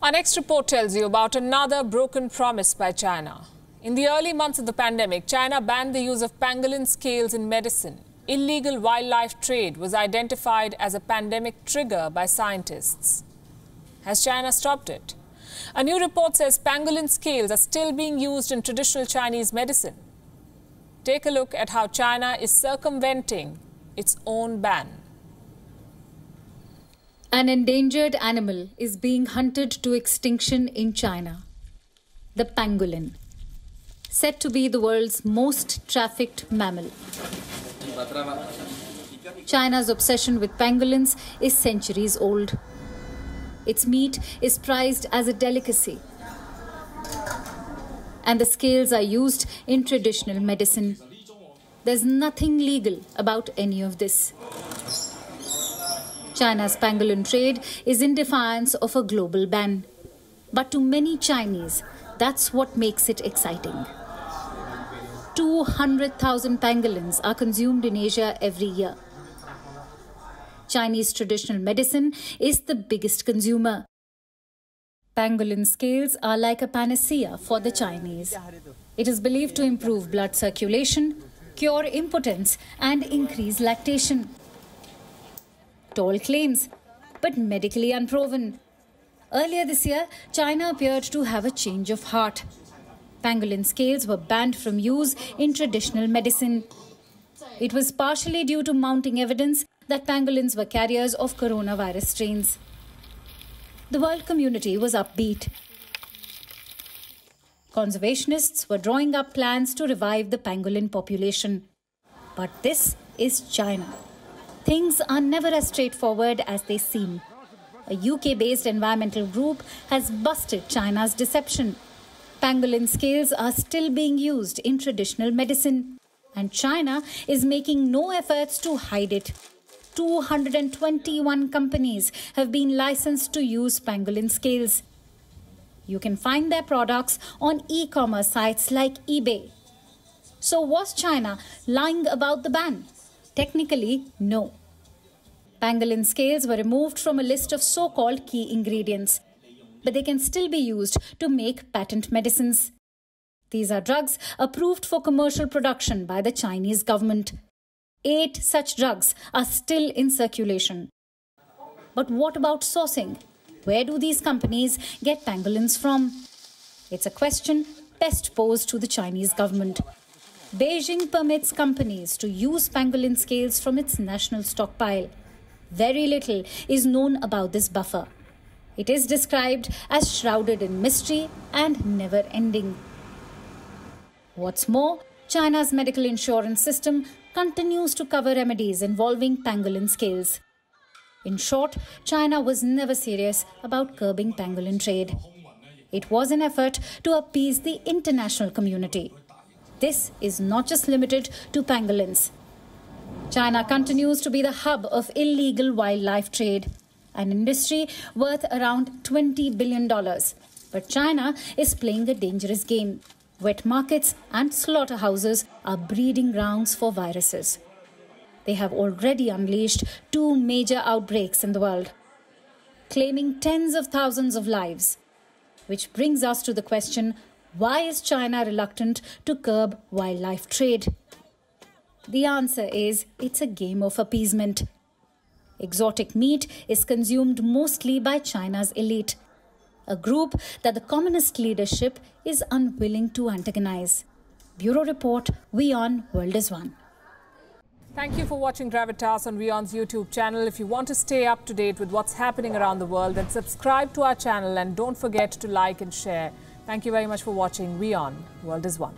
Our next report tells you about another broken promise by China. In the early months of the pandemic, China banned the use of pangolin scales in medicine. Illegal wildlife trade was identified as a pandemic trigger by scientists. Has China stopped it? A new report says pangolin scales are still being used in traditional Chinese medicine. Take a look at how China is circumventing its own ban. An endangered animal is being hunted to extinction in China. The pangolin, said to be the world's most trafficked mammal. China's obsession with pangolins is centuries old. Its meat is prized as a delicacy, and the scales are used in traditional medicine. There's nothing legal about any of this. China's pangolin trade is in defiance of a global ban. But to many Chinese, that's what makes it exciting. 200,000 pangolins are consumed in Asia every year. Chinese traditional medicine is the biggest consumer. Pangolin scales are like a panacea for the Chinese. It is believed to improve blood circulation, cure impotence, and increase lactation. Tall claims, but medically unproven. Earlier this year, China appeared to have a change of heart. Pangolin scales were banned from use in traditional medicine. It was partially due to mounting evidence that pangolins were carriers of coronavirus strains. The world community was upbeat. Conservationists were drawing up plans to revive the pangolin population. But this is China. Things are never as straightforward as they seem. A UK-based environmental group has busted China's deception. Pangolin scales are still being used in traditional medicine, and China is making no efforts to hide it. 221 companies have been licensed to use pangolin scales. You can find their products on e-commerce sites like eBay. So was China lying about the ban? Technically, no. Pangolin scales were removed from a list of so-called key ingredients, but they can still be used to make patent medicines. These are drugs approved for commercial production by the Chinese government. 8 such drugs are still in circulation. But what about sourcing? Where do these companies get pangolins from? It's a question best posed to the Chinese government. Beijing permits companies to use pangolin scales from its national stockpile. Very little is known about this buffer. It is described as shrouded in mystery and never-ending. What's more, China's medical insurance system continues to cover remedies involving pangolin scales. In short, China was never serious about curbing pangolin trade. It was an effort to appease the international community. This is not just limited to pangolins. China continues to be the hub of illegal wildlife trade, an industry worth around $20 billion. But China is playing a dangerous game. Wet markets and slaughterhouses are breeding grounds for viruses. They have already unleashed 2 major outbreaks in the world, claiming tens of thousands of lives. Which brings us to the question, why is China reluctant to curb wildlife trade? The answer is it's a game of appeasement. Exotic meat is consumed mostly by China's elite, a group that the communist leadership is unwilling to antagonize. Bureau Report, WION World is One. Thank you for watching Gravitas on WION's YouTube channel. If you want to stay up to date with what's happening around the world, then subscribe to our channel and don't forget to like and share. Thank you very much for watching WION World is One.